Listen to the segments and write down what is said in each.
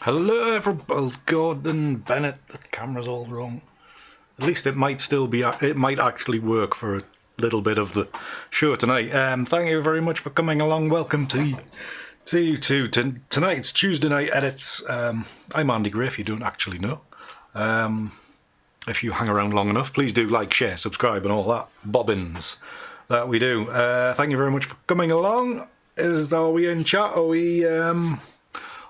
Hello everybody, Gordon Bennett. The camera's all wrong. At least it might still be, it might actually work for a little bit of the show tonight. Thank you very much for coming along. Welcome to you two. Tonight's Tuesday night edits. I'm Andy Gray, if you don't actually know. If you hang around long enough, please do like, share, subscribe and all that bobbins that we do. Thank you very much for coming along. Are we in chat?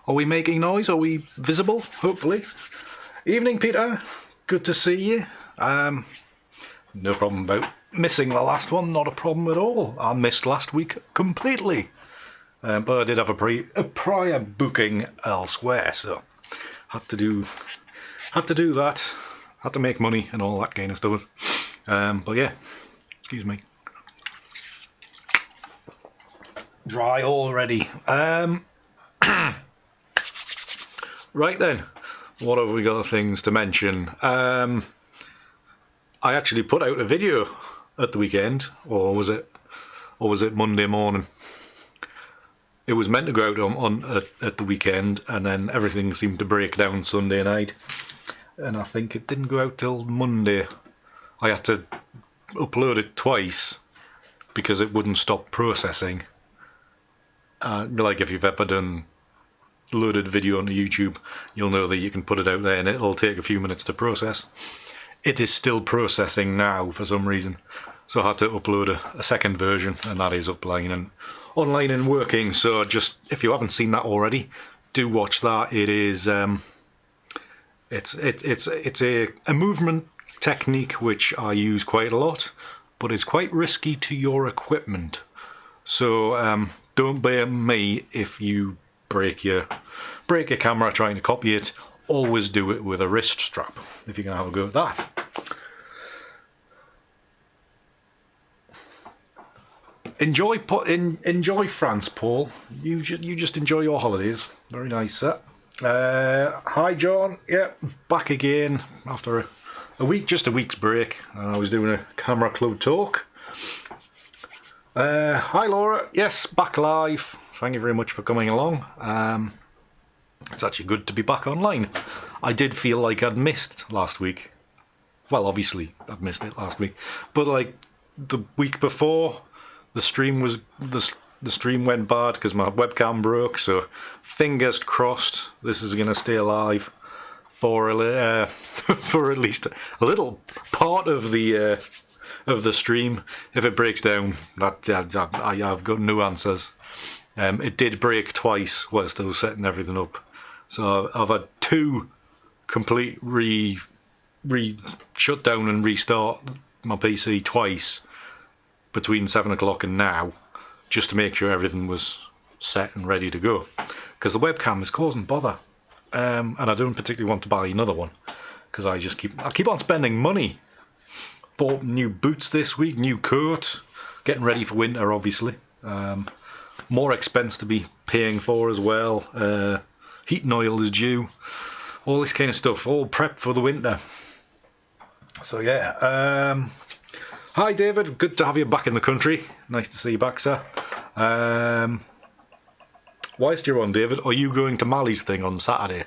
Are we making noise? Are we visible? Hopefully. Evening, Peter. Good to see you. No problem about missing the last one. Not a problem at all. I missed last week completely. But I did have a prior booking elsewhere, so had to do that. Had to make money and all that kind of stuff. But yeah, excuse me. Dry already. Right then, what have we got things to mention? I actually put out a video at the weekend, or was it Monday morning? It was meant to go out at the weekend, and then everything seemed to break down Sunday night, and I think it didn't go out till Monday. I had to upload it twice because it wouldn't stop processing. Like if you've ever done loaded video onto YouTube, you'll know that you can put it out there and it'll take a few minutes to process. It is still processing now for some reason, so I had to upload a second version, and that is online and working. So just, if you haven't seen that already, do watch that. It is it's a movement technique which I use quite a lot, but it's quite risky to your equipment. So don't blame me if you break your camera trying to copy it. Always do it with a wrist strap if you're gonna have a go at that. Enjoy France, Paul. You just enjoy your holidays. Very nice, sir. Hi, John. Yeah, back again after a week's break. I was doing a camera club talk. Hi, Laura. Yes, back live. Thank you very much for coming along. It's actually good to be back online. I did feel like I'd missed last week. Well, obviously I'd missed it last week, but like the week before, the stream went bad because my webcam broke. So fingers crossed, this is gonna stay alive for for at least a little part of the stream. If it breaks down, I've got no answers. It did break twice whilst I was setting everything up. So I've had two complete shut down and restart my PC twice between 7 o'clock and now, just to make sure everything was set and ready to go. Because the webcam is causing bother. And I don't particularly want to buy another one, because I keep on spending money. Bought new boots this week, new coat, getting ready for winter obviously. More expense to be paying for as well. Heating oil is due. All this kind of stuff. All prep for the winter. So yeah. Hi David. Good to have you back in the country. Nice to see you back, sir. Whilst you're on, David, are you going to Mally's thing on Saturday?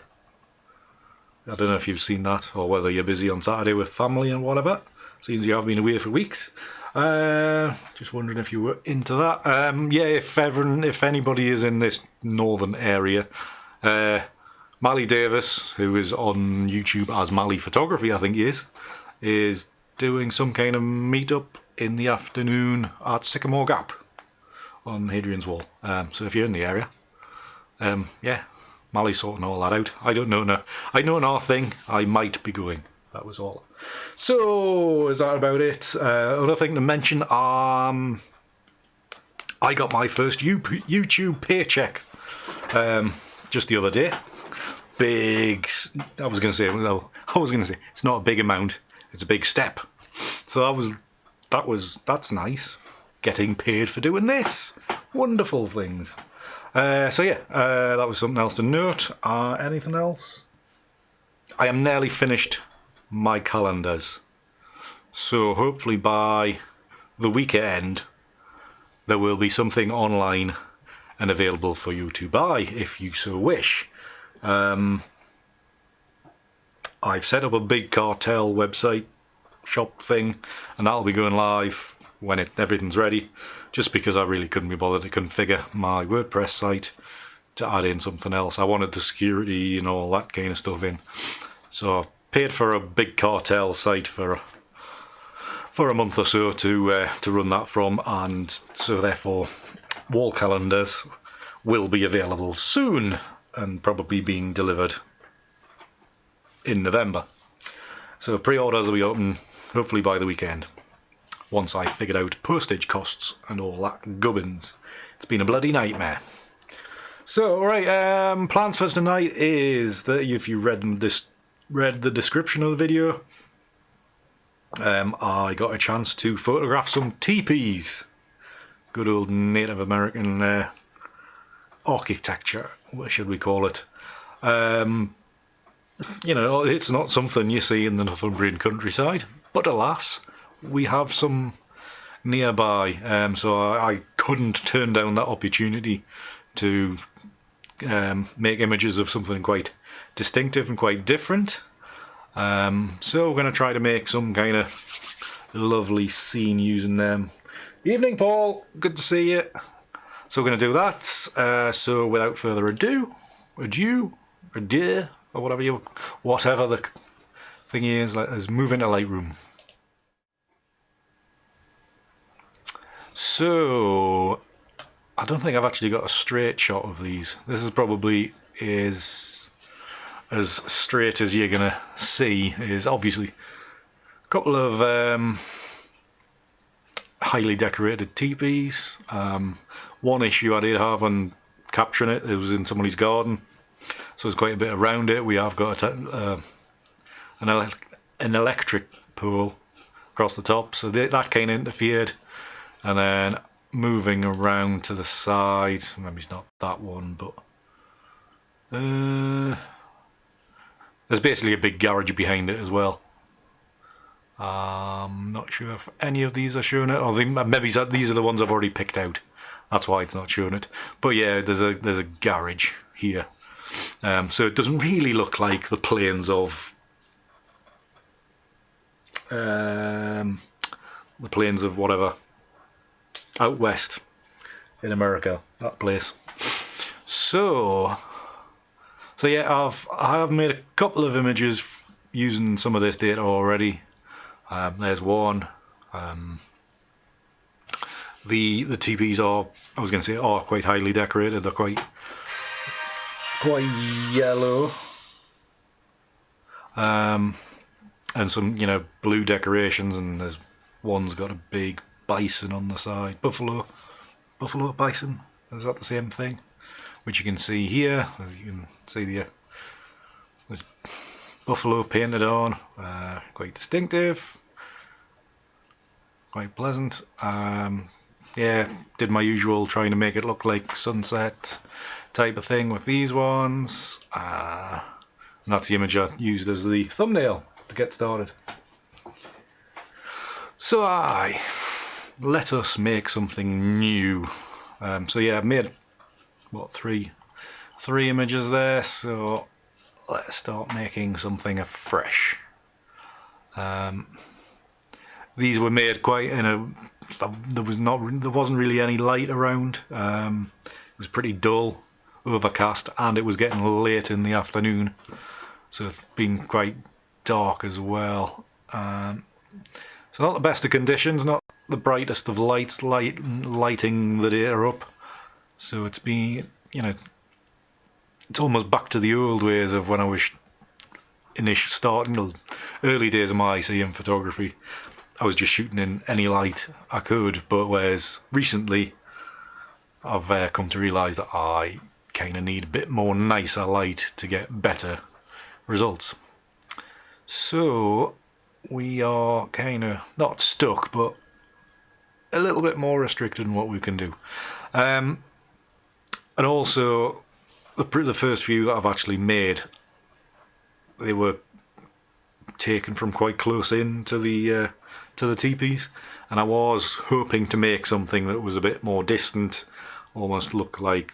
I don't know if you've seen that, or whether you're busy on Saturday with family and whatever. Seems you have been away for weeks. Just wondering if you were into that. Yeah, if anybody is in this northern area, Mally Davis, who is on YouTube as Mally Photography, I think he is doing some kind of meetup in the afternoon at Sycamore Gap on Hadrian's Wall. So if you're in the area, yeah, Mally's sorting all that out. I don't know now. I know another thing. I might be going. That was all. So, is that about it? Another thing to mention, I got my first YouTube paycheck just the other day. I was going to say, it's not a big amount, it's a big step. So that's nice. Getting paid for doing this. Wonderful things. So yeah, that was something else to note. Anything else? I am nearly finished my calendars, so hopefully by the weekend there will be something online and available for you to buy if you so wish. I've set up a big cartel website shop thing, and that'll be going live when everything's ready, just because I really couldn't be bothered to configure my WordPress site to add in something else. I wanted the security and all that kind of stuff in, so I've paid for a big cartel site for a month or so to run that from, and so therefore wall calendars will be available soon and probably being delivered in November. So pre-orders will be open hopefully by the weekend, once I figured out postage costs and all that gubbins. It's been a bloody nightmare. So alright, plans for tonight is that if you read the description of the video, I got a chance to photograph some teepees. Good old Native American architecture, what should we call it? You know, it's not something you see in the Northumberland countryside, but alas, we have some nearby, so I couldn't turn down that opportunity to make images of something quite distinctive and quite different. So we're going to try to make some kind of lovely scene using them. Evening, Paul, good to see you. So we're going to do that, so without further ado, or whatever the thing is, let's move into Lightroom. So I don't think I've actually got a straight shot of these. This is probably as straight as you're gonna see. Is obviously a couple of highly decorated teepees. One issue I did have on capturing it was in somebody's garden, so there's quite a bit around it. We have got an electric pole across the top, so that kind of interfered. And then moving around to the side, maybe it's not that one, but there's basically a big garage behind it as well. I'm not sure if any of these are showing it, or maybe these are the ones I've already picked out. That's why it's not showing it. But yeah, there's a garage here, so it doesn't really look like the plains of whatever out west in America, that place. So yeah, I have made a couple of images using some of this data already. There's one. The teepees are quite highly decorated. They're quite yellow, and some blue decorations, and there's one's got a big bison on the side. Buffalo bison, is that the same thing? Which you can see here. As you can see there's buffalo painted on, quite distinctive, quite pleasant. Yeah, did my usual, trying to make it look like sunset type of thing with these ones, and that's the image I used as the thumbnail to get started. So let us make something new. So yeah, I've made three images there, so let's start making something afresh. These were made quite there wasn't really any light around. It was pretty dull, overcast, and it was getting late in the afternoon, so it's been quite dark as well. So not the best of conditions, not the brightest of lights lighting the data up. So it's been, it's almost back to the old ways of when I was starting, early days of my ICM photography. I was just shooting in any light I could, but whereas recently I've come to realise that I kind of need a bit more nicer light to get better results. So we are kind of not stuck, but a little bit more restricted in what we can do. And also, the first few that I've actually made, they were taken from quite close in to the teepees, and I was hoping to make something that was a bit more distant, almost look like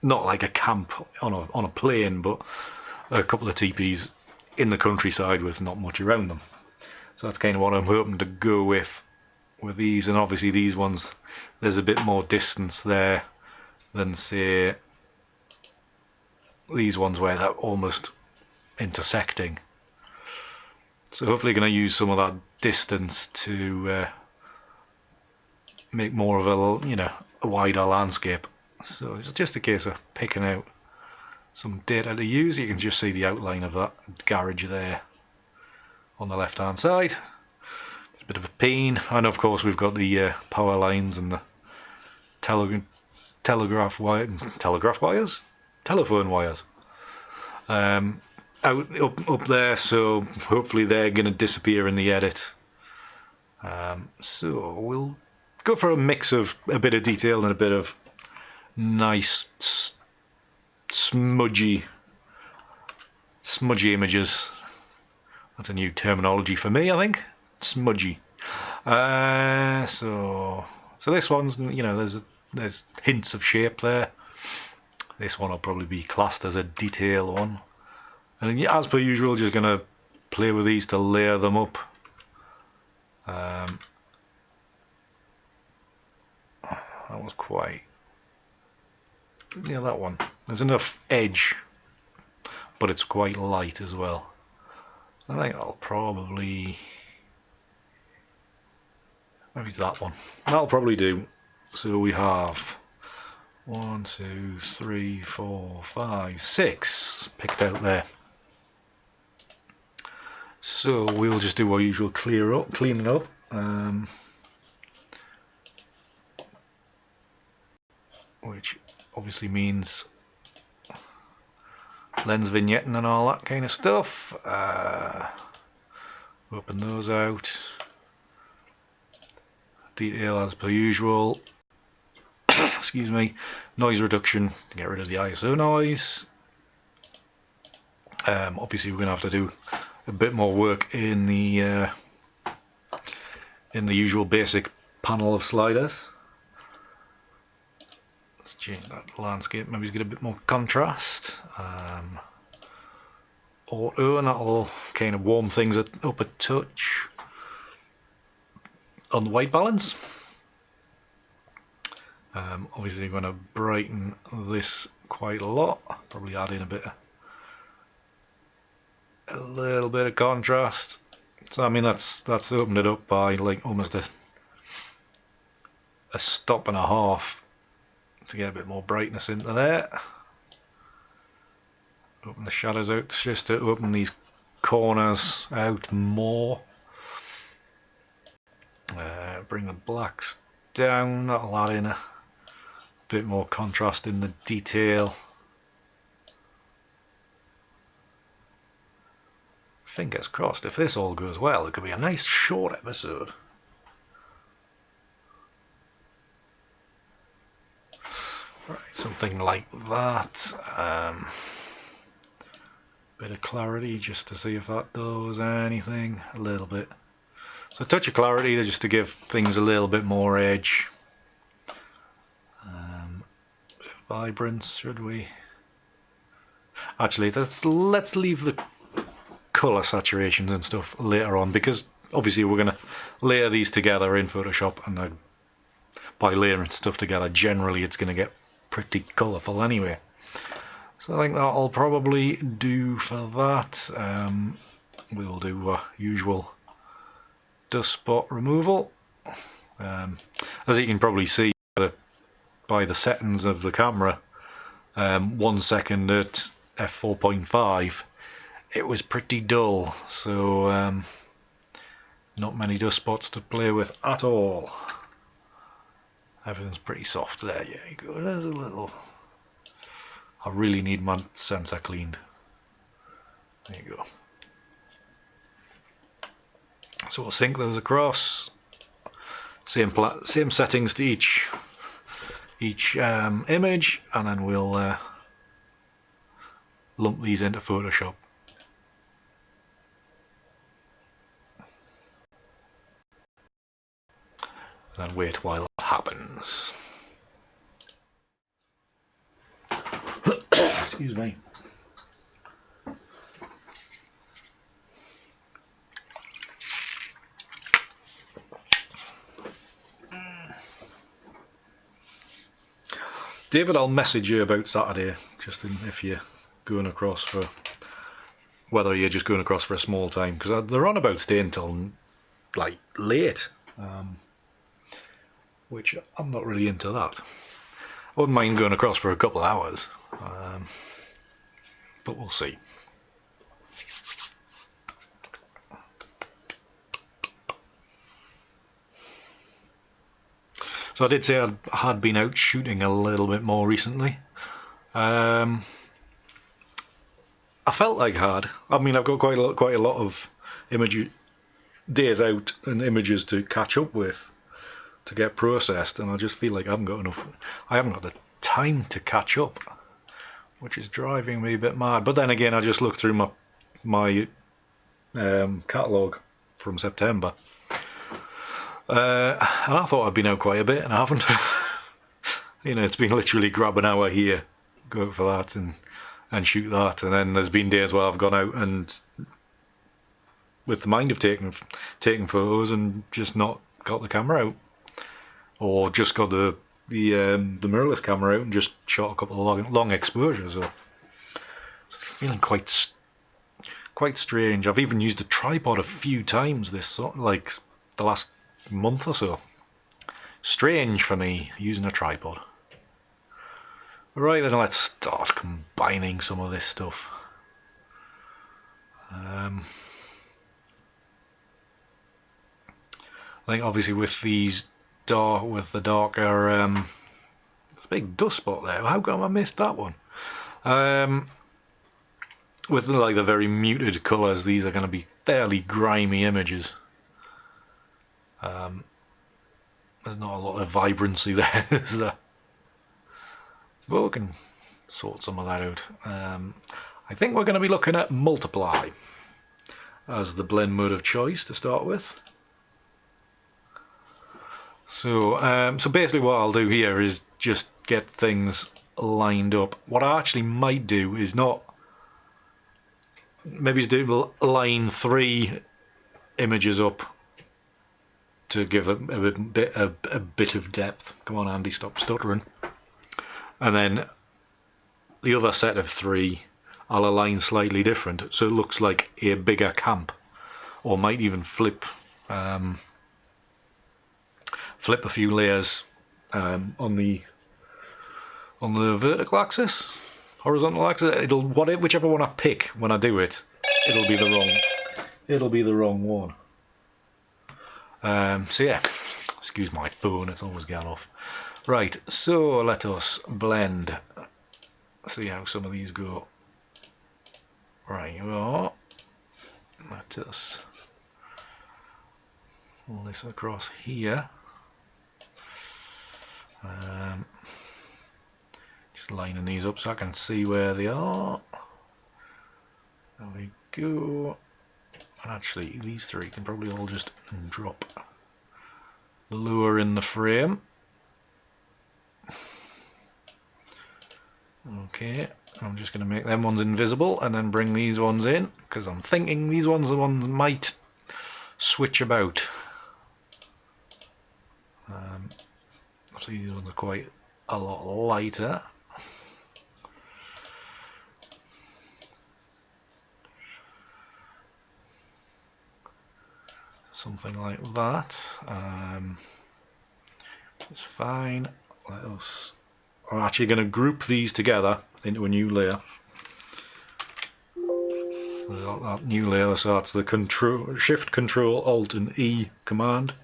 not like a camp on a plane, but a couple of teepees in the countryside with not much around them. So that's kind of what I'm hoping to go with these. And obviously these ones, there's a bit more distance there than say these ones where they're almost intersecting. So hopefully going to use some of that distance to make more of a wider landscape. So it's just a case of picking out some data to use. You can just see the outline of that garage there on the left hand side. It's a bit of a pain, and of course we've got the power lines and the telephone wires out up there, so hopefully they're going to disappear in the edit. So we'll go for a mix of a bit of detail and a bit of nice smudgy images. That's a new terminology for me, I think. Smudgy. So this one's, there's hints of shape there. This one will probably be classed as a detail one. And as per usual, just going to play with these to layer them up. That was quite... Yeah, that one. There's enough edge, but it's quite light as well. I think I'll probably... Maybe it's that one. That'll probably do. So we have 1, 2, 3, 4, 5, 6 picked out there. So we'll just do our usual cleaning up. Which obviously means lens vignetting and all that kind of stuff. Open those out. Detail as per usual. Excuse me. Noise reduction to get rid of the ISO noise. Obviously we're going to have to do a bit more work in the usual basic panel of sliders. Let's change that landscape, maybe get a bit more contrast. Auto, and that'll kind of warm things up a touch on the white balance. Obviously I'm going to brighten this quite a lot, probably add in a little bit of contrast. So I mean that's opened it up by like almost a stop and a half to get a bit more brightness into there. Open the shadows out just to open these corners out more. Bring the blacks down, that'll add in a bit more contrast in the detail. Fingers crossed, if this all goes well, it could be a nice short episode. Right, something like that. Bit of clarity just to see if that does anything. A little bit. So a touch of clarity just to give things a little bit more edge. Bit of vibrance, should we? Actually, let's leave the colour saturations and stuff later on, because obviously we're going to layer these together in Photoshop, and by layering stuff together generally it's going to get pretty colourful anyway. So I think that'll probably do for that. We'll do our usual dust spot removal. As you can probably see by the settings of the camera, 1 second at f4.5 it was pretty dull, so not many dust spots to play with at all. Everything's pretty soft there. Yeah, you go. There's a little. I really need my sensor cleaned. There you go. So we'll sync those across. Same settings to each image, and then we'll lump these into Photoshop. Then wait while that happens. Excuse me. David, I'll message you about Saturday, just if you're going across for, whether you're just going across for a small time, because they're on about staying till like late, which I'm not really into that. I wouldn't mind going across for a couple of hours, but we'll see. So I did say I had been out shooting a little bit more recently. I felt like I had. I mean, I've got quite a lot of days out and images to catch up with, to get processed, and I just feel like I haven't got enough. I haven't got the time to catch up, which is driving me a bit mad. But then again, I just looked through my catalogue from September. And I thought I'd been out quite a bit, and I haven't. You know, it's been literally grab an hour here, go out for that, and shoot that. And then there's been days where I've gone out and with the mind of taking photos and just not got the camera out, or just got the mirrorless camera out and just shot a couple of long exposures. So it's feeling quite strange. I've even used a tripod a few times like the last month or so. Strange for me using a tripod. Right then, let's start combining some of this stuff. I think obviously with the darker, there's a big dust spot there. How come I missed that one? With like the very muted colours, these are going to be fairly grimy images. There's not a lot of vibrancy there, is there? But we can sort some of that out. I think we're going to be looking at multiply as the blend mode of choice to start with. So basically what I'll do here is just get things lined up. What I actually might do is maybe do line 3 images up to give a bit of depth. Come on, Andy, stop stuttering. And then the other set of 3 I'll align slightly different, so it looks like a bigger camp, or might even flip a few layers on the vertical axis, horizontal axis. Whichever one I pick when I do it, it'll be the wrong one. So yeah, excuse my phone, it's always gone off. Right, so let us blend. See how some of these go. Right, you are. Let us pull this across here. Just lining these up so I can see where they are. There we go. And actually, these 3 can probably all just drop lower in the frame. Okay, I'm just going to make them ones invisible and then bring these ones in, because I'm thinking these ones are the ones might switch about. Obviously these ones are quite a lot lighter. Something like that. It's fine. I'm actually going to group these together into a new layer. That new layer, so that's the Shift, Control, Alt and E command.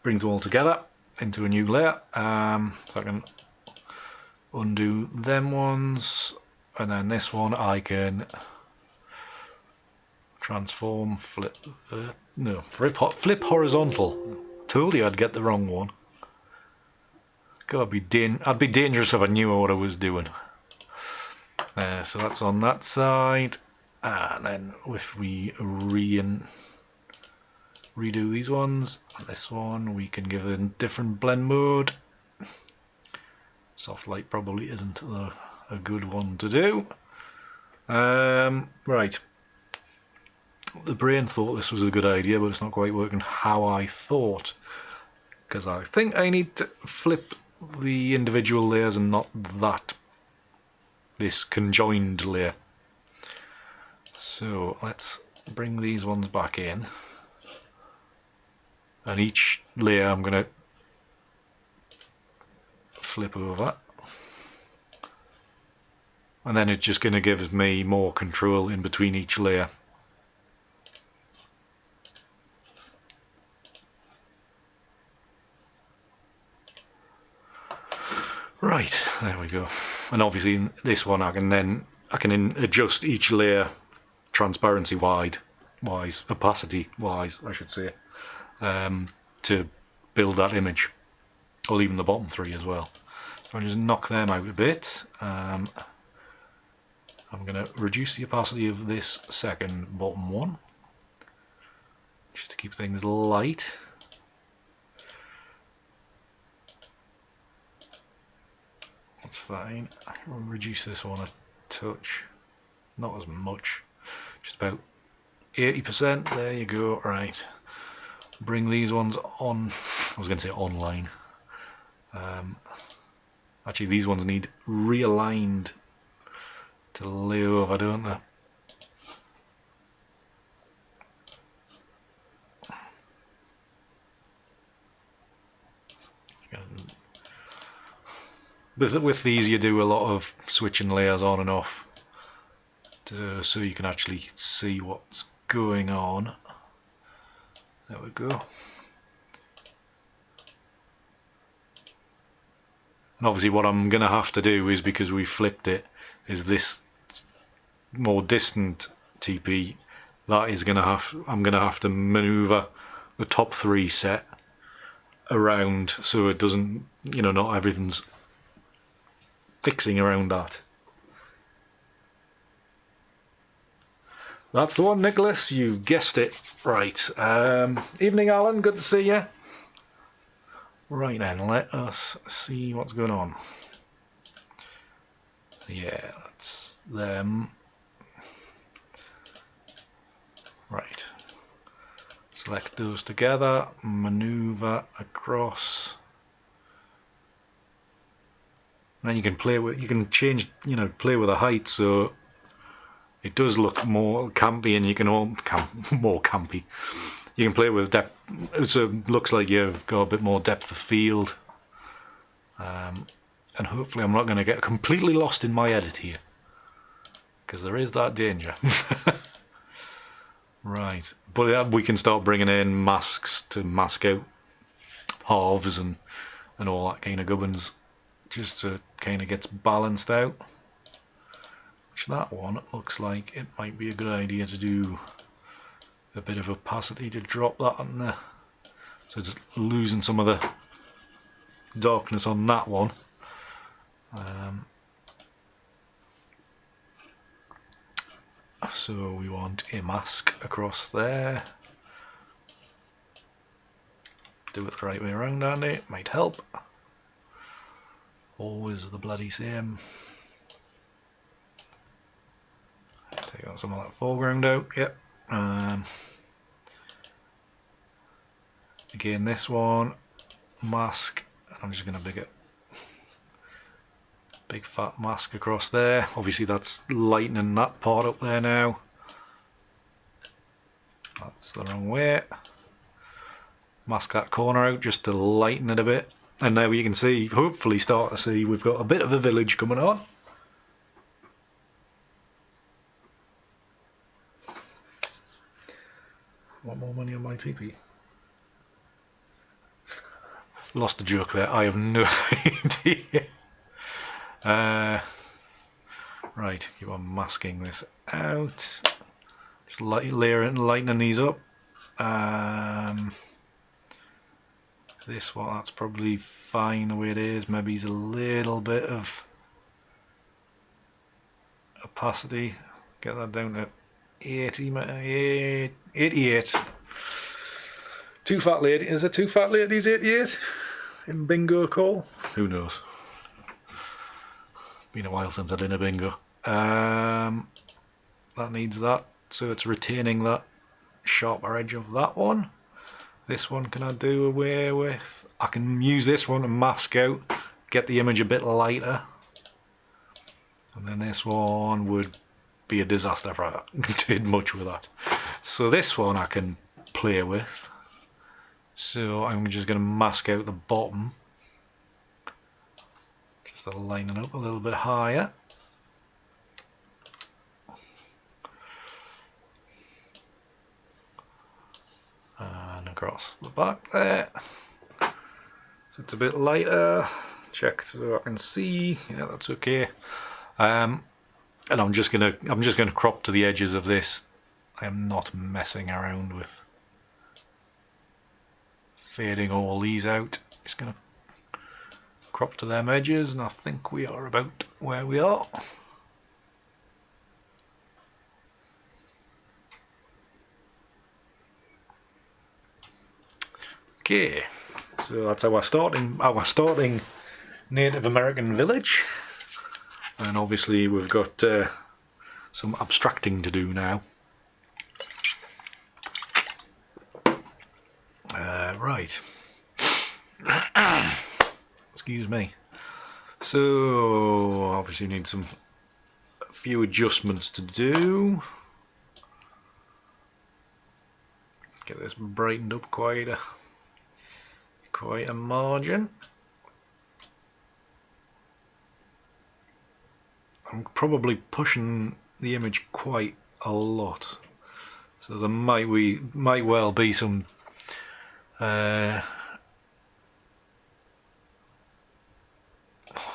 Brings them all together into a new layer. So I can undo them ones, and then this one I can transform, flip horizontal. Told you I'd get the wrong one. I'd be dangerous if I knew what I was doing. So that's on that side, and then if we redo these ones, this one we can give it a different blend mode. Soft light probably isn't a good one to do. Right. The brain thought this was a good idea, but it's not quite working how I thought. Because I think I need to flip the individual layers and not this conjoined layer. So let's bring these ones back in. And each layer I'm going to flip over. And then it's just going to give me more control in between each layer. Right, there we go. And obviously in this one I can adjust each layer transparency wise, opacity wise I should say, to build that image, or even the bottom three as well. So I'll just knock them out a bit. I'm going to reduce the opacity of this second bottom one, just to keep things light. That's fine. I'll reduce this one a touch, not as much, just about 80%. There you go. Right, bring these ones on. I was going to say online. Actually, these ones need realigned to lay over, don't they? With these you do a lot of switching layers on and off so you can actually see what's going on. There we go. And obviously what I'm going to have to do is, because we flipped it, is this more distant TP, that is I'm going to have to maneuver the top three set around so it doesn't, not everything's fixing around that. That's the one, Nicholas, you guessed it. Right, evening Alan, good to see you. Right then, let us see what's going on. Yeah, that's them. Right, select those together, maneuver across. And then you can play change, play with the height so it does look more campy, and you can more campy. You can play with depth, so it looks like you've got a bit more depth of field. And hopefully I'm not going to get completely lost in my edit here, because there is that danger. Right, but we can start bringing in masks to mask out halves and all that kind of gubbins, just so it kind of gets balanced out. Which that one looks like it might be a good idea to do a bit of opacity to drop that on there, so it's losing some of the darkness on that one. So we want a mask across there. Do it the right way around, Andy, might help. Always the bloody same. Take out some of that foreground out, yep. Again, this one, mask, and I'm just going to big fat mask across there. Obviously that's lightening that part up there now. That's the wrong way. Mask that corner out just to lighten it a bit. And now you can see, hopefully start to see, we've got a bit of a village coming on. Want more money on my TP? Lost the joke there, I have no idea. Right, keep on masking this out. Just lightening these up. This one, that's probably fine the way it is. Maybe it's a little bit of opacity. Get that down to 88. Two fat lady. Is it two fat ladies 88 in bingo call? Who knows? Been a while since I did a bingo. That needs that, so it's retaining that sharper edge of that one. This one can I do away with. I can use this one to mask out, get the image a bit lighter. And then this one would be a disaster if I did much with that. So this one I can play with. So I'm just going to mask out the bottom. Just to line it up a little bit higher. And across the back there. So it's a bit lighter. Check so I can see. Yeah, that's okay. And I'm just gonna crop to the edges of this. I am not messing around with fading all these out. Just gonna crop to them edges, and I think we are about where we are. Okay, so that's our starting Native American village, and obviously we've got some abstracting to do now. Right. Excuse me. So obviously need a few adjustments to do. Get this brightened up quite a margin. I'm probably pushing the image quite a lot, so there might well be some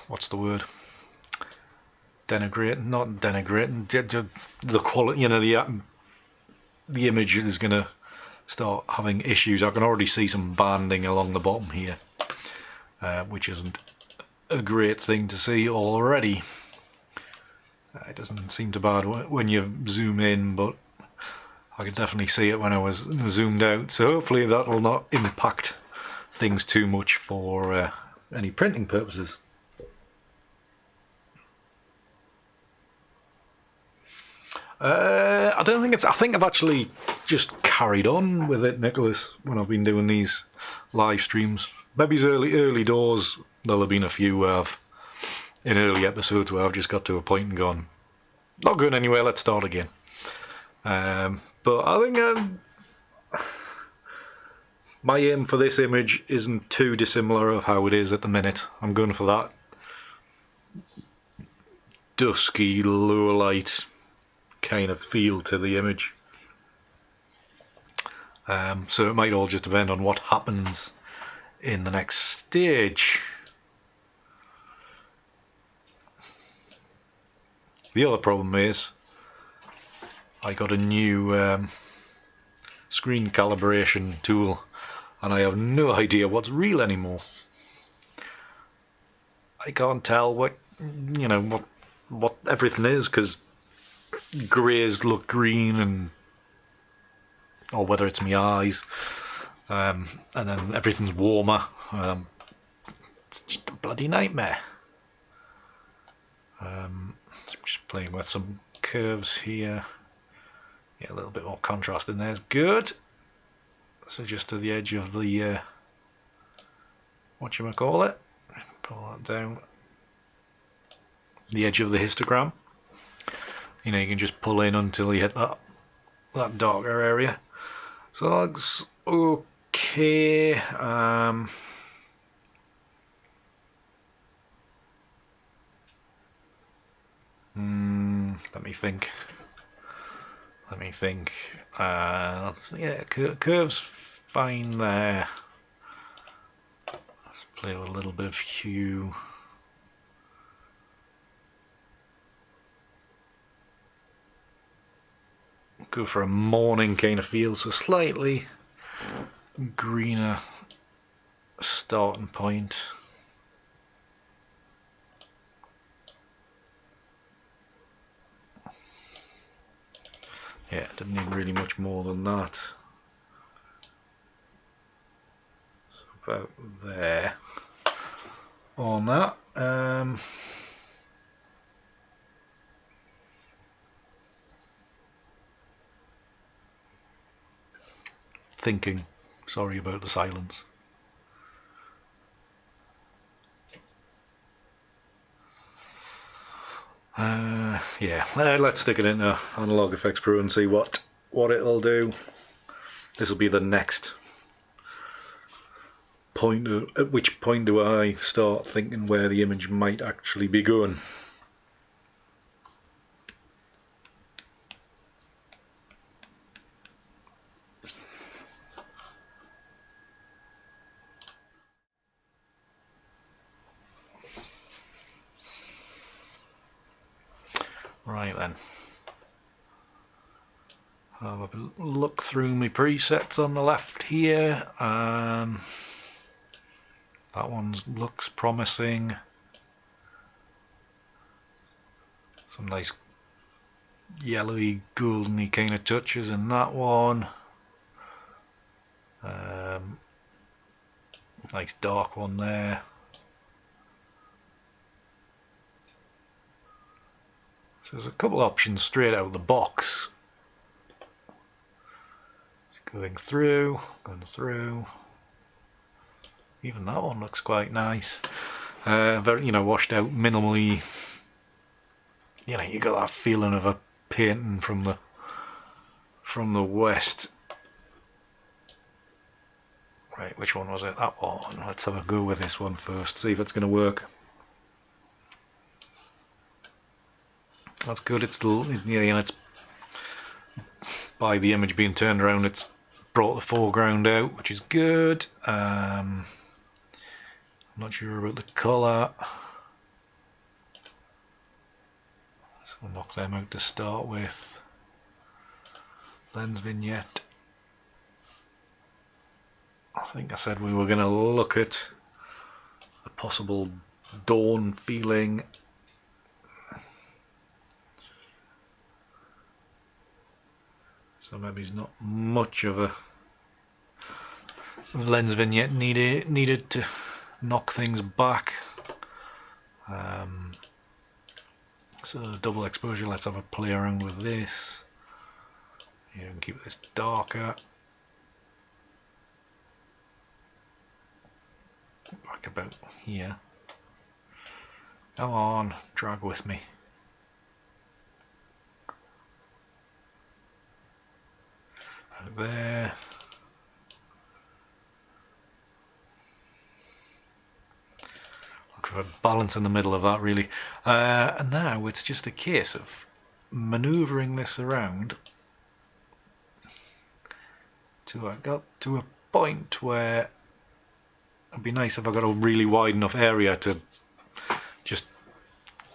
what's the word? Denigrating, not denigrating. The quality, you know, the image is gonna start having issues. I can already see some banding along the bottom here, which isn't a great thing to see already. It doesn't seem too bad when you zoom in, but I could definitely see it when I was zoomed out. So hopefully that will not impact things too much for any printing purposes. I don't think I think I've actually just carried on with it, Nicholas, when I've been doing these live streams. Maybe early doors, there'll have been a few in early episodes where I've just got to a point and gone, not going anywhere, let's start again. But I think my aim for this image isn't too dissimilar of how it is at the minute. I'm going for that dusky, lower light kind of feel to the image. So it might all just depend on what happens in the next stage. The other problem is I got a new screen calibration tool and I have no idea what's real anymore. I can't tell what everything is, because greys look green, or whether it's my eyes, and then everything's warmer. It's just a bloody nightmare. I'm just playing with some curves here. Yeah, a little bit more contrast in there is good. So just to the edge of the whatchamacallit, pull that down. The edge of the histogram. You know, you can just pull in until you hit that darker area. So that looks okay. Let me think. Yeah, curves fine there. Let's play with a little bit of hue. Go for a morning kind of feel, so slightly greener starting point. Yeah, didn't need really much more than that. So about there on that. thinking. Sorry about the silence. Yeah, let's stick it into Analog Effects Pro and see what it'll do. This will be the next point. At which point do I start thinking where the image might actually be going? Right then. I'll have a look through my presets on the left here. That one looks promising. Some nice yellowy, goldeny kind of touches in that one. Nice dark one there. So there's a couple of options straight out of the box. Going through. Even that one looks quite nice. Very, washed out, minimally. You got that feeling of a painting from the west. Right, which one was it? That one. Let's have a go with this one first. See if it's going to work. That's good. It's it's by the image being turned around, it's brought the foreground out, which is good. I'm not sure about the colour, so we'll knock them out to start with. Lens vignette. I think I said we were going to look at a possible dawn feeling. So maybe there's not much of a lens vignette needed to knock things back. So double exposure, let's have a play around with this. You can keep this darker. Back about here. Come on, drag with me. There. Look for a balance in the middle of that, really. And now it's just a case of manoeuvring this around till I got to a point where it'd be nice if I got a really wide enough area to just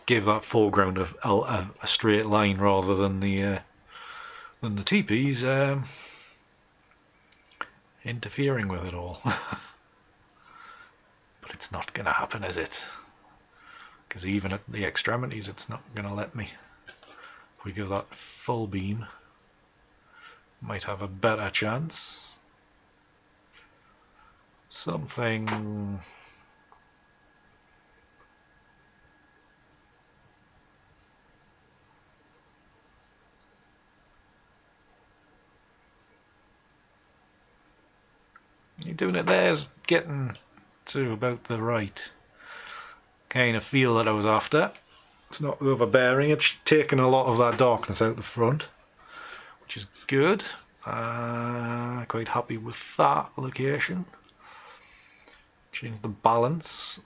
give that foreground a straight line rather than the teepees interfering with it all. But it's not going to happen, is it? Because even at the extremities it's not going to let me. If we give that full beam, might have a better chance. Something. You're doing it there's getting to about the right kind of feel that I was after. It's not overbearing, it's taking a lot of that darkness out the front, which is good. Quite happy with that location. Change the balance.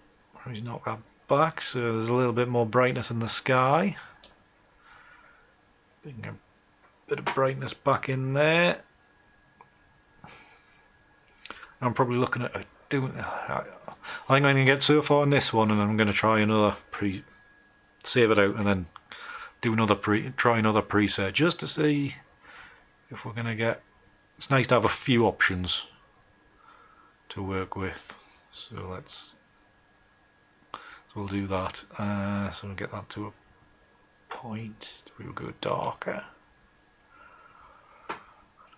Knock that back so there's a little bit more brightness in the sky. Bring a bit of brightness back in there. I'm probably looking at doing. I think I'm going to get so far on this one, and I'm going to try another save it out, and then do another try another preset just to see if we're going to get. It's nice to have a few options to work with. So we'll do that. So we'll get that to a point. We'll go darker.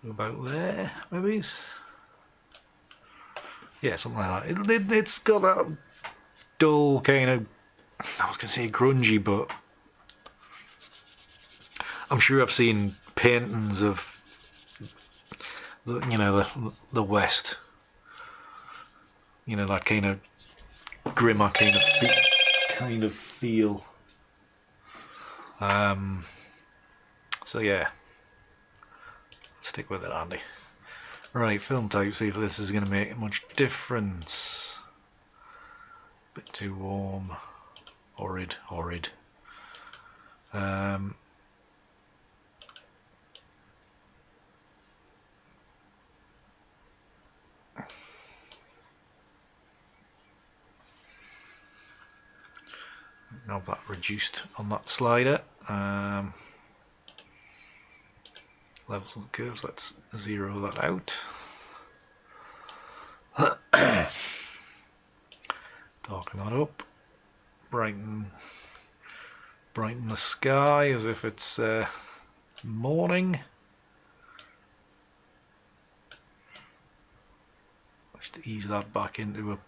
About there, maybe. Yeah, something like that. It's got that dull kind of, I was going to say grungy, but I'm sure I've seen paintings of the west. That kind of grimmer kind of feel. So yeah, stick with it, Andy. Right, film type. See if this is going to make much difference. Bit too warm. Horrid. Now that reduced on that slider. Levels and curves, let's zero that out. Darken that up. Brighten the sky as if it's morning. Just ease that back into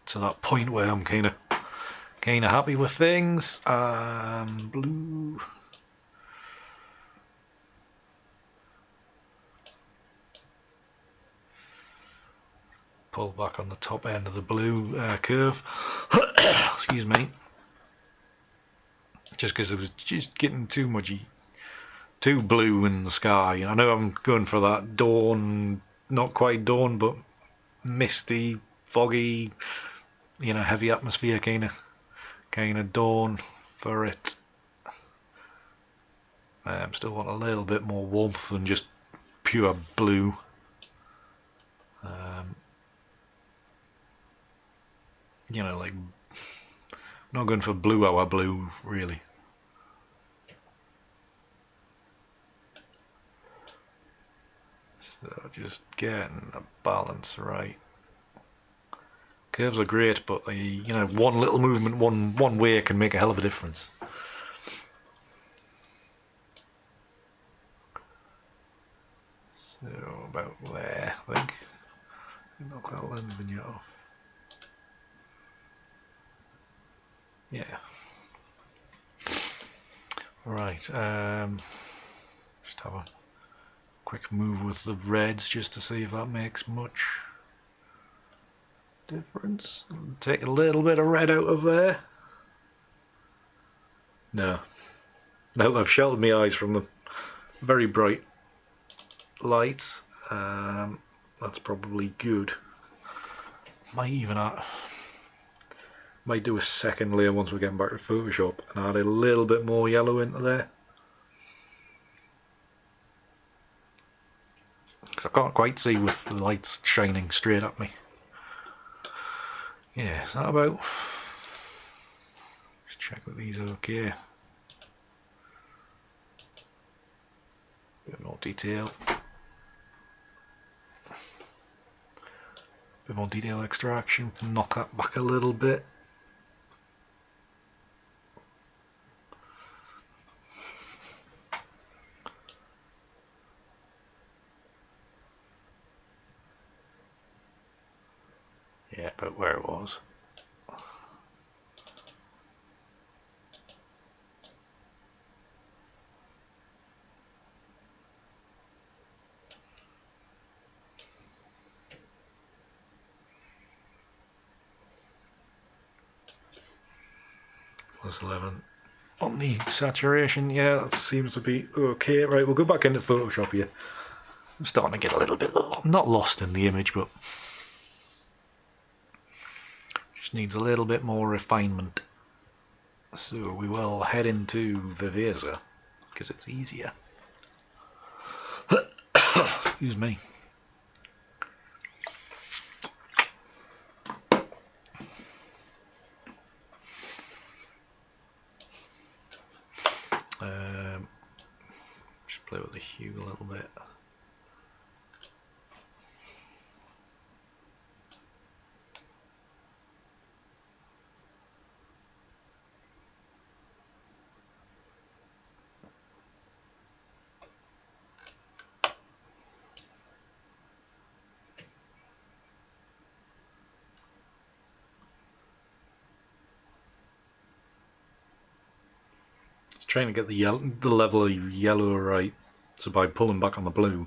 to that point where I'm kind of happy with things. Blue. Pull back on the top end of the blue curve. Excuse me. Just because it was just getting too blue in the sky. I know I'm going for that dawn, not quite dawn, but misty, foggy, heavy atmosphere kind of dawn for it. Still want a little bit more warmth than just pure blue. Like, not going for blue hour blue, really. So just getting the balance right. Curves are great, but one little movement one way can make a hell of a difference. So about there, I think. Knock that lens vignette off. Yeah. Right. Just have a quick move with the reds just to see if that makes much difference. Take a little bit of red out of there. No. Now I've sheltered my eyes from the very bright lights. That's probably good. Might do a second layer once we get back to Photoshop and add a little bit more yellow into there. Because I can't quite see with the lights shining straight at me. Yeah, is that about? Just check that these are okay. Bit more detail. Bit more detail extraction. Knock that back a little bit. Yeah, but where it was. Plus 11 on the saturation. Yeah, that seems to be okay. Right, we'll go back into Photoshop here. I'm starting to get a little bit not lost in the image, but just needs a little bit more refinement. So we will head into Viveza because it's easier. Excuse me. Just play with the hue a little bit. Trying to get the level of yellow right, so by pulling back on the blue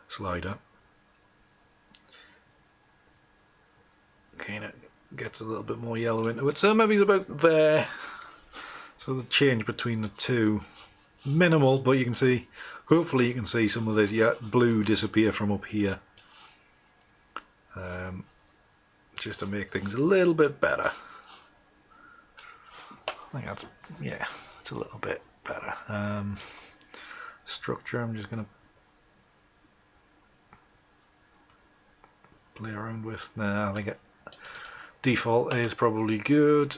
slider kind of gets a little bit more yellow into it. So maybe it's about there. So the change between the two, minimal, but you can see, hopefully you can see some of this blue disappear from up here. Just to make things a little bit better. I think that's, yeah, it's a little bit better. Structure, I'm just going to play around with. Nah, I think default is probably good.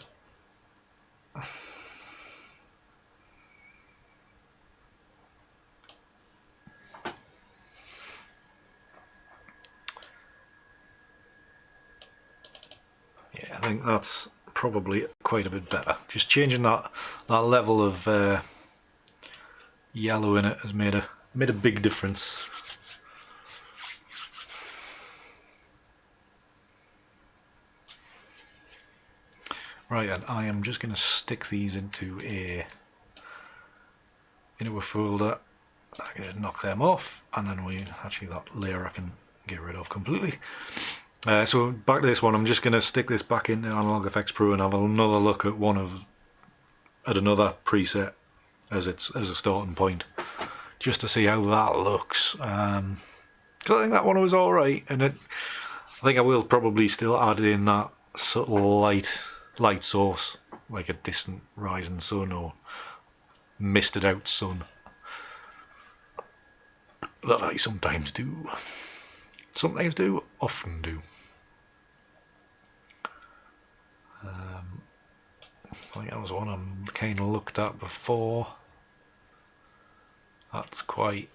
Yeah, I think that's probably quite a bit better. Just changing that level of yellow in it has made a big difference. Right, and I am just going to stick these into a folder. I can just knock them off, and then that layer I can get rid of completely. So back to this one, I'm just going to stick this back into Analog Effects Pro and have another look at another preset as a starting point, just to see how that looks. Because I think that one was alright, and I think I will probably still add in that subtle light source, like a distant rising sun or misted out sun, that I sometimes do, often do. I think that was one I kind of looked at before. That's quite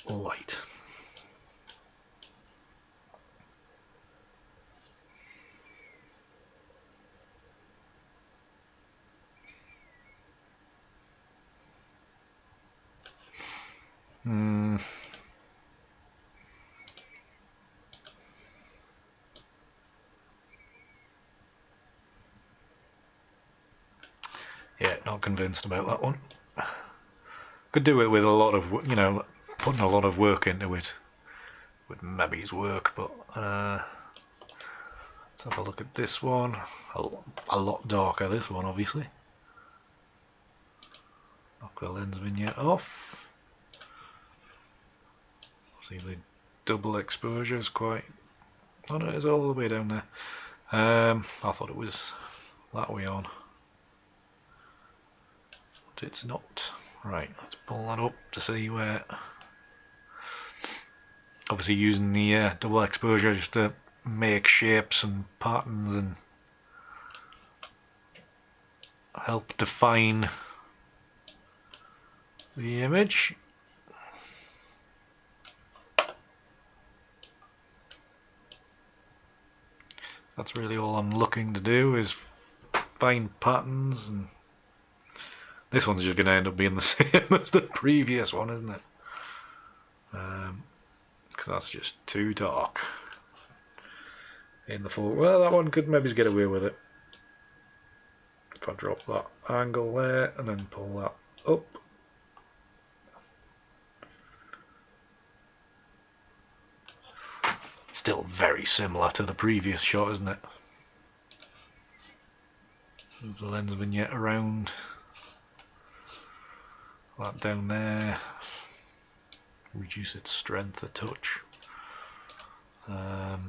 light. Yeah, not convinced about that one. Could do it with a lot of, putting a lot of work into it. Would maybe work, but let's have a look at this one. A lot darker, this one, obviously. Knock the lens vignette off. See, the double exposure is quite... Oh no, it's all the way down there. I thought it was that way on. But it's not. Right, let's pull that up to see where... Obviously using the double exposure just to make shapes and patterns and help define the image. That's really all I'm looking to do, is find patterns, and this one's just going to end up being the same as the previous one, isn't it? Because that's just too dark in the full. Well, that one could maybe get away with it if I drop that angle there and then pull that up. Still very similar to the previous shot, isn't it? Move the lens vignette around. That down there. Reduce its strength a touch. I'll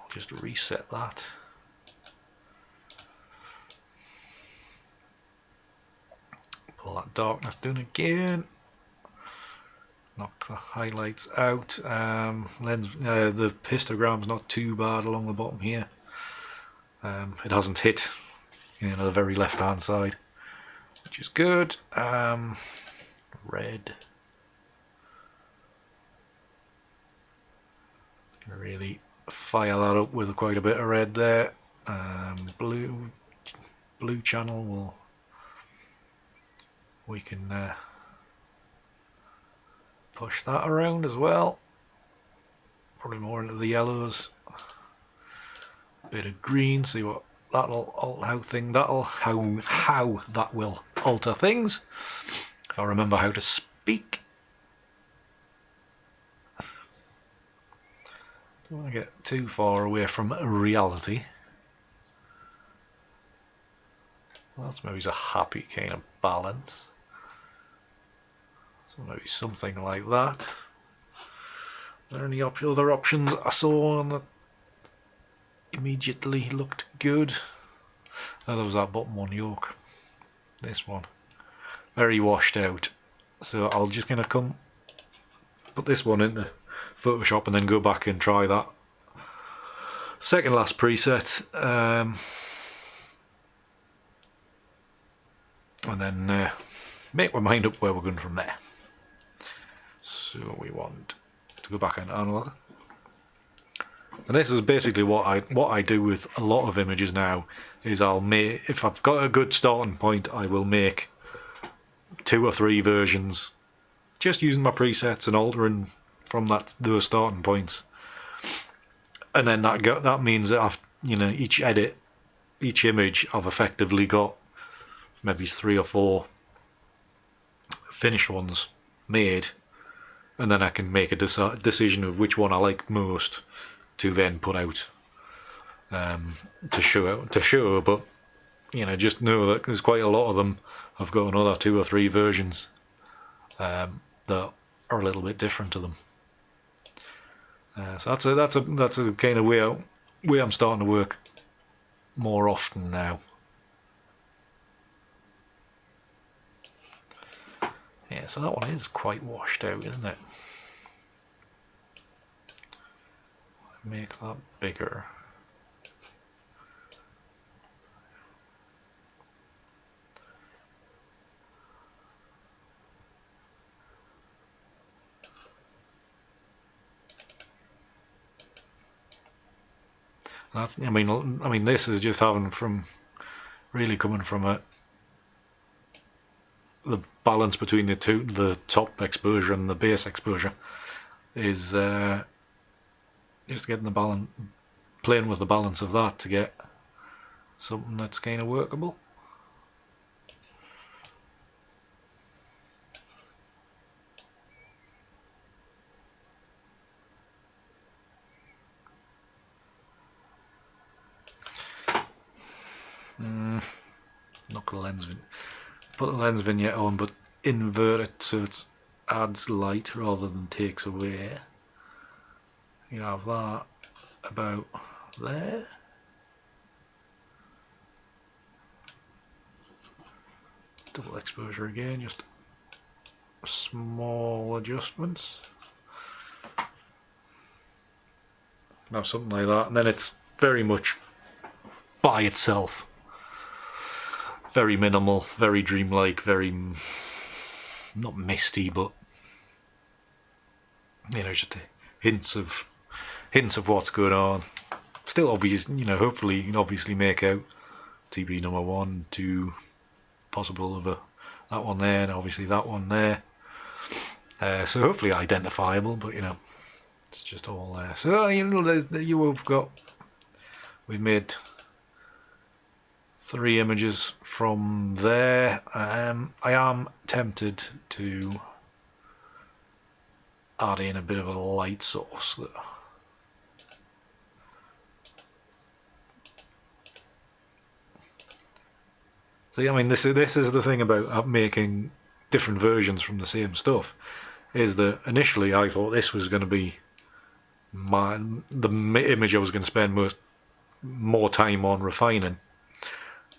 just reset that. Pull that darkness down again. Knock the highlights out. The histogram's not too bad along the bottom here. It hasn't hit, the very left hand side, which is good. Red. Really fire that up with quite a bit of red there. Blue channel we can push that around as well. Probably more into the yellows. A bit of green. See what how that will alter things. If I remember how to speak. Don't want to get too far away from reality. Well, that's maybe a happy kind of balance. So maybe something like that. Are there any other options I saw on that immediately looked good? Oh, there was that bottom one yoke. This one. Very washed out. So I'll just gonna come put this one into Photoshop and then go back and try that second last preset. And then make my mind up where we're going from there. So we want to go back and analog. And this is basically what I do with a lot of images now, is I'll make, if I've got a good starting point, I will make 2 or 3 versions just using my presets and altering from those starting points. And then that means that I've, each image I've effectively got maybe 3 or 4 finished ones made, and then I can make a decision of which one I like most to then put out to show. But just know that there's quite a lot of them. I've got another 2 or 3 versions that are a little bit different to them. So that's a kind of way I'm starting to work more often now. Yeah, so that one is quite washed out, isn't it? Make that bigger. That's, I mean, this is just coming from the balance between the top exposure and the base exposure is just getting the balance, playing with the balance of that to get something that's kind of workable. Knock the lens put the lens vignette on, but invert it so it adds light rather than takes away. You have that about there. Double exposure again, just small adjustments. Now something like that, and then it's very much by itself. Very minimal, very dreamlike, very not misty, but just hints of what's going on. Still obvious, hopefully you can obviously make out Teepee number 1, 2, possible of that one there, and obviously that one there. So hopefully identifiable, but it's just all there. So we've made 3 images from there. I am tempted to add in a bit of a light source there. See, I mean, this is the thing about making different versions from the same stuff, is that initially I thought this was going to be the image I was going to spend more time on refining.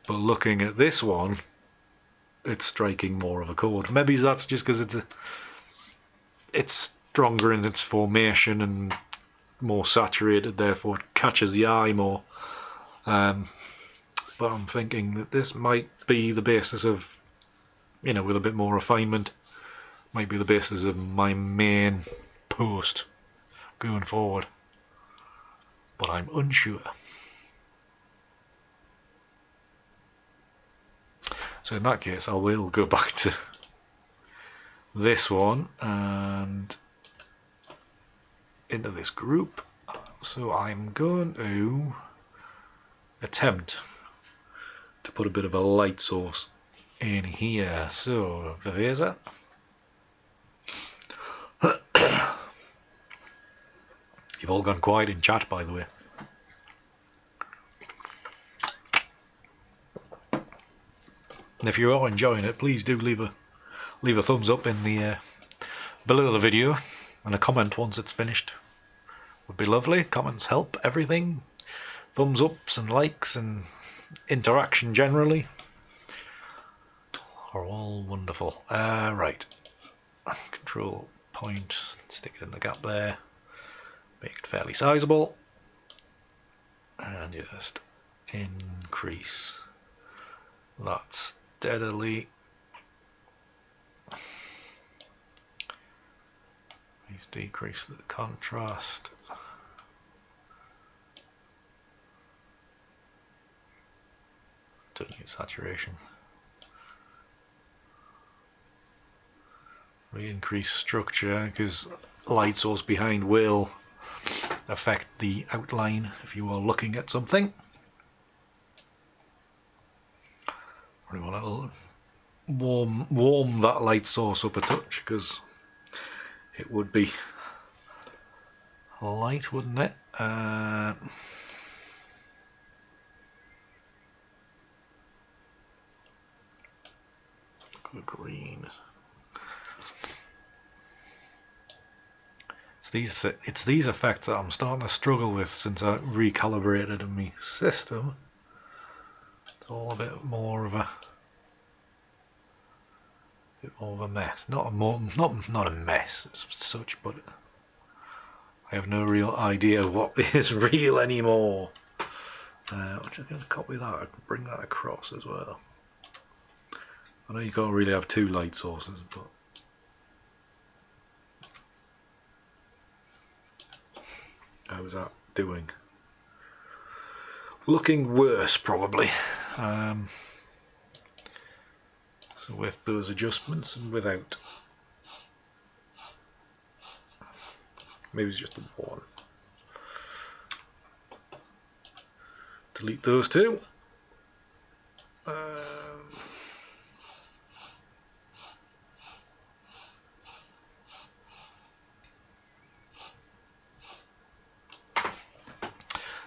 But looking at this one, it's striking more of a chord. Maybe that's just because it's stronger in its formation and more saturated, therefore it catches the eye more. But I'm thinking that this might be the basis of, with a bit more refinement, might be the basis of my main post going forward. But I'm unsure. So in that case, I will go back to this one and into this group. So I'm going to attempt to put a bit of a light source in here. So there's that. You've all gone quiet in chat, by the way. And if you are enjoying it, please do leave a thumbs up in the below the video, and a comment once it's finished would be lovely. Comments help everything. Thumbs ups and likes and interaction generally are all wonderful. Right, control point, stick it in the gap there, make it fairly sizable, and just increase that steadily. Decrease the contrast. Don't need saturation. Re-increase structure, because light source behind will affect the outline if you are looking at something. We want to warm that light source up a touch, because it would be light, wouldn't it? Green. It's these effects that I'm starting to struggle with since I recalibrated my system. It's all a bit more of a mess. Not a mess as such, but I have no real idea what is real anymore. I'm just going to copy that and bring that across as well. I know you can't really have two light sources, but how's that doing? Looking worse, probably. So with those adjustments and without. Maybe it's just the one. Delete those two.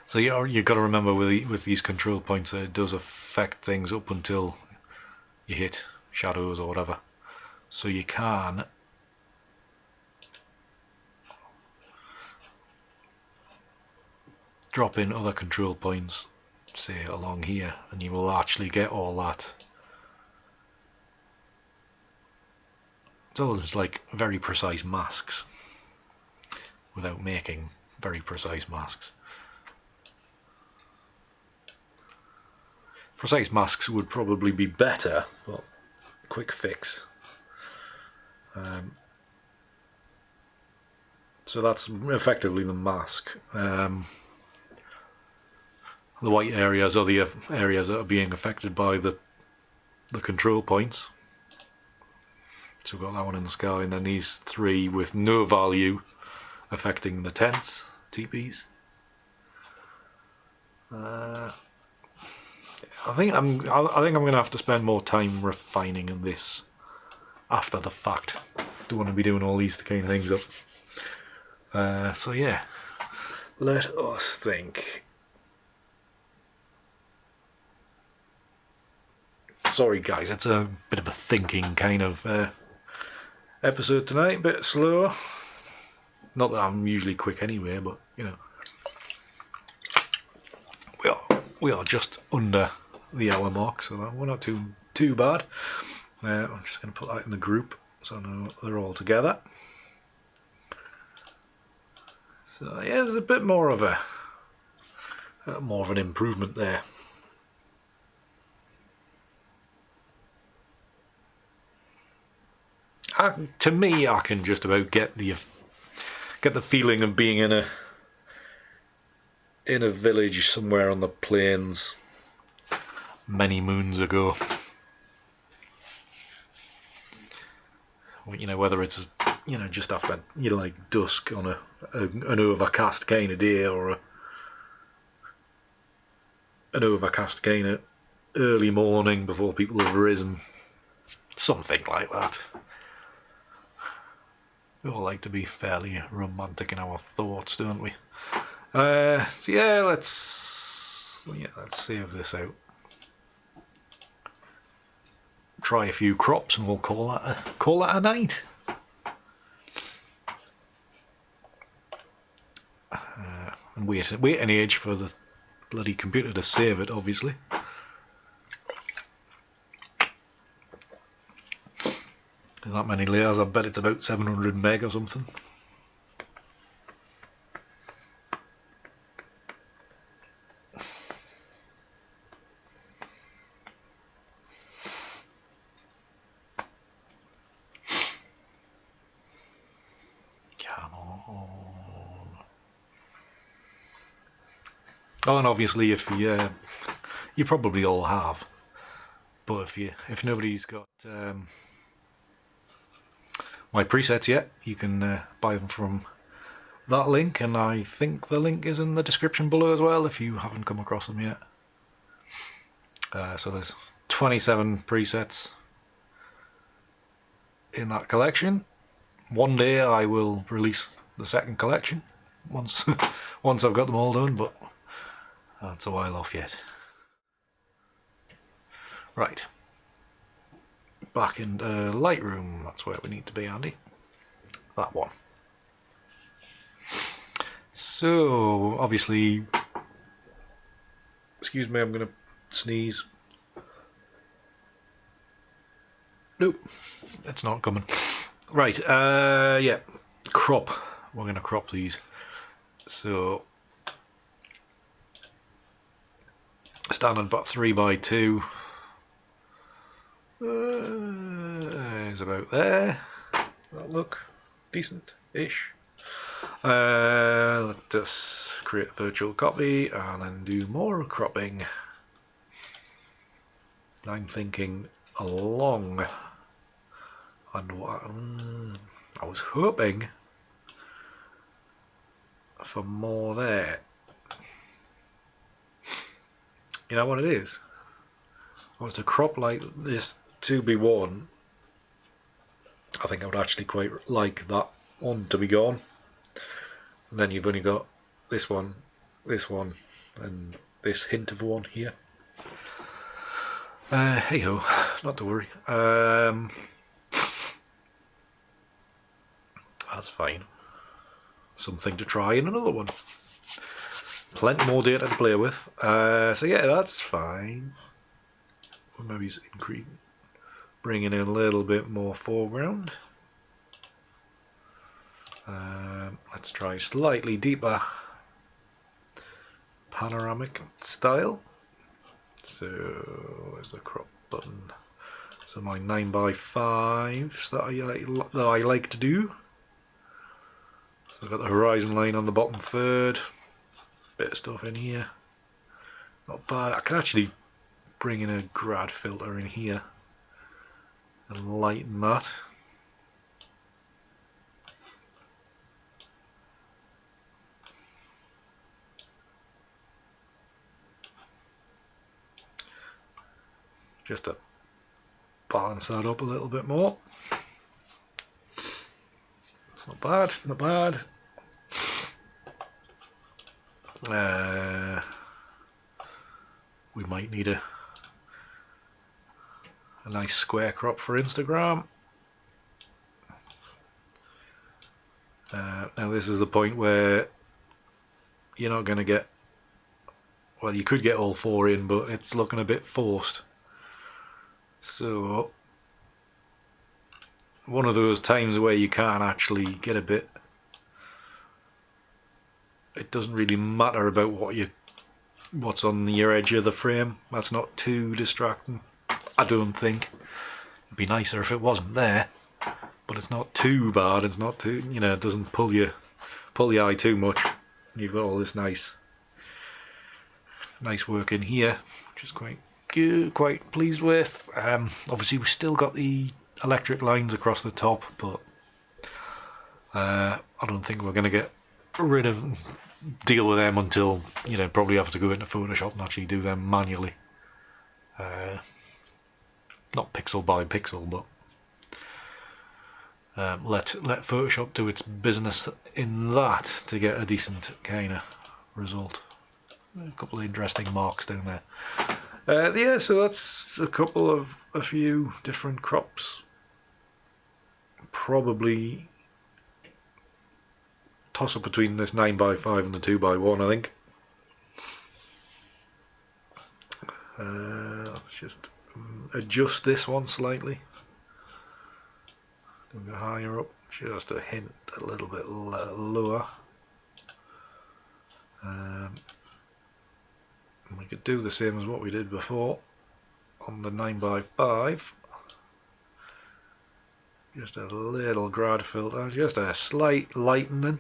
So you've got to remember with these control points that it does affect things up until you hit shadows or whatever. So you can drop in other control points, say along here, and you will actually get all that. It's almost like very precise masks without making very precise masks. Precise masks would probably be better, but quick fix. So that's effectively the mask. The white areas are the areas that are being affected by the control points. So we've got that one in the sky, and then these three with no value affecting the tents, teepees. I think I'm going to have to spend more time refining this after the fact. Don't want to be doing all these kind of things up. So yeah, let us think. Sorry guys, it's a bit of a thinking kind of episode tonight, a bit slow. Not that I'm usually quick anyway, but you know, we are just under the hour mark, so we're not too bad. I'm just going to put that in the group so I know they're all together. So yeah, there's a bit more of an improvement there. To me, I can just about get the feeling of being in a village somewhere on the plains many moons ago. You know, whether it's, you know, just after, you know, like dusk on an overcast kind of day, or an overcast kind of early morning before people have risen, something like that. We all like to be fairly romantic in our thoughts, don't we? So yeah, let's save this out. Try a few crops and we'll call that a night. And wait an age for the bloody computer to save it, obviously. That many layers, I bet it's about 700 meg or something. Come on. Oh, and obviously if you probably all have, but if nobody's got my presets yet, you can buy them from that link, and I think the link is in the description below as well if you haven't come across them yet. So there's 27 presets in that collection. One day I will release the second collection once I've got them all done, but that's a while off yet. Right. Back in Lightroom, that's where we need to be, Andy. That one. So, obviously, excuse me, I'm going to sneeze. Nope, it's not coming. Right, yeah, crop. We're going to crop these. So, standard about 3x2. Is about there. That look decent-ish. Let us create a virtual copy and then do more cropping. I'm thinking along, and what I was hoping for more there. You know what it is? I was to crop like this 2B1. I think I would actually quite like that one to be gone. And then you've only got this one, and this hint of one here. Hey ho, not to worry. That's fine. Something to try in another one. Plenty more data to play with. So yeah, that's fine. Maybe bring in a little bit more foreground. Let's try slightly deeper panoramic style. So where's the crop button? So my 9x5s that I like to do. So I've got the horizon line on the bottom third. Bit of stuff in here. Not bad. I can actually bring in a grad filter in here and lighten that. Just to balance that up a little bit more. It's not bad, not bad. We might need a nice square crop for Instagram. Now this is the point where you're not going to get, well, you could get all four in, but it's looking a bit forced. So one of those times where you can actually get a bit, it doesn't really matter about what's on your edge of the frame. That's not too distracting, I don't think. It'd be nicer if it wasn't there, but it's not too bad. It's not too, you know, it doesn't pull the eye too much. You've got all this nice work in here, which is quite good, quite pleased with. Obviously we've still got the electric lines across the top, but I don't think we're going to get deal with them until, you know, probably have to go into Photoshop and actually do them manually. Not pixel by pixel, but let Photoshop do its business in that to get a decent kind of result. A couple of interesting marks down there. Yeah, so that's a few different crops. Probably toss up between this 9x5 and the 2x1, I think. Let's just adjust this one slightly. Go higher up, just a hint a little bit lower. We could do the same as what we did before on the 9x5. Just a little grad filter, just a slight lightening.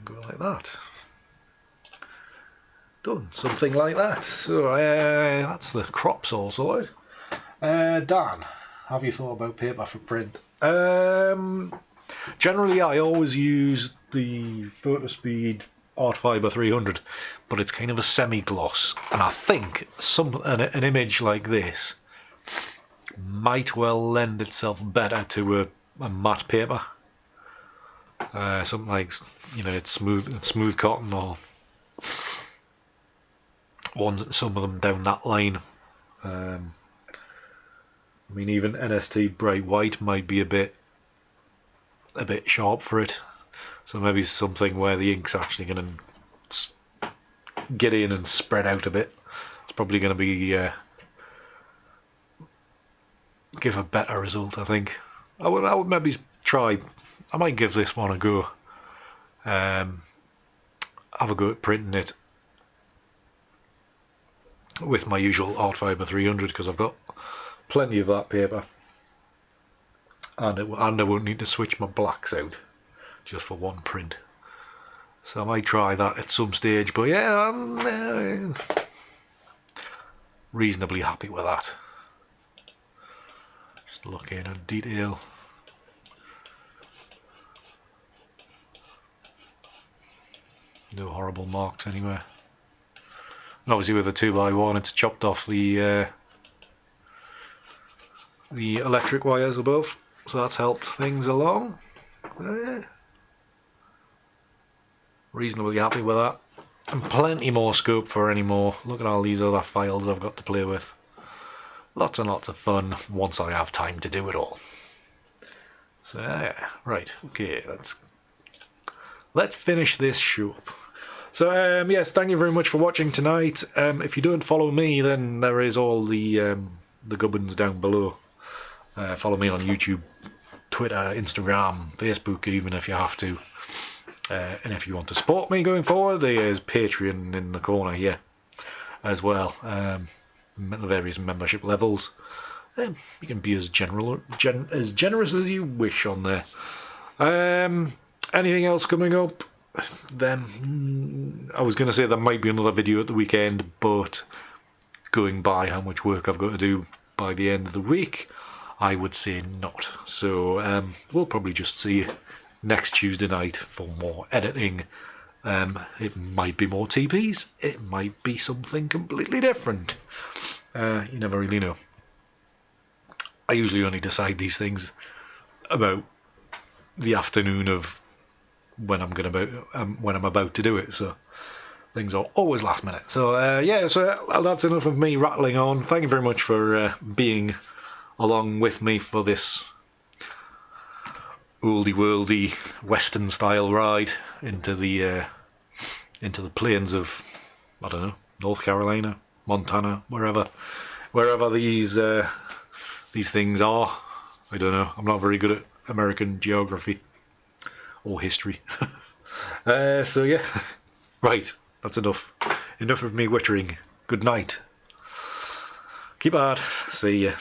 Go like that. Done, something like that. So that's the crops all sorted. Dan, have you thought about paper for print? Generally, I always use the Photospeed Art Fiber 300, but it's kind of a semi-gloss, and I think an image like this might well lend itself better to a matte paper. Something like, it's smooth cotton, or some of them down that line. I mean, even NST Bright White might be a bit sharp for it, so maybe something where the ink's actually going to get in and spread out a bit. It's probably going to be give a better result, I think. I would maybe try. I might give this one a go. Have a go at printing it with my usual Art Fiber 300, because I've got plenty of that paper, and I won't need to switch my blacks out just for one print. So I might try that at some stage, but yeah, I'm reasonably happy with that. Just looking at detail. No horrible marks anywhere. And obviously with the 2x1, it's chopped off the electric wires above, so that's helped things along. Reasonably happy with that, and plenty more scope for any more. Look at all these other files I've got to play with. Lots and lots of fun once I have time to do it all. So yeah, right, okay, let's finish this show up. So yes, thank you very much for watching tonight. If you don't follow me, then there is all the gubbins down below. Follow me on YouTube, Twitter, Instagram, Facebook, even if you have to. And if you want to support me going forward, there's Patreon in the corner here as well. The various membership levels. You can be as generous as you wish on there. Anything else coming up? Then I was going to say there might be another video at the weekend, but going by how much work I've got to do by the end of the week, I would say not. So we'll probably just see you next Tuesday night for more editing. It might be more Teepees, it might be something completely different. You never really know. I usually only decide these things about the afternoon of when I'm about to do it, so things are always last minute. So yeah, so that's enough of me rattling on. Thank you very much for being along with me for this oldie worldy western style ride into the plains of, I don't know, North Carolina, Montana, wherever these things are. I don't know. I'm not very good at American geography or history. So yeah, right, that's enough of me wittering. Good night, keep hard, see ya.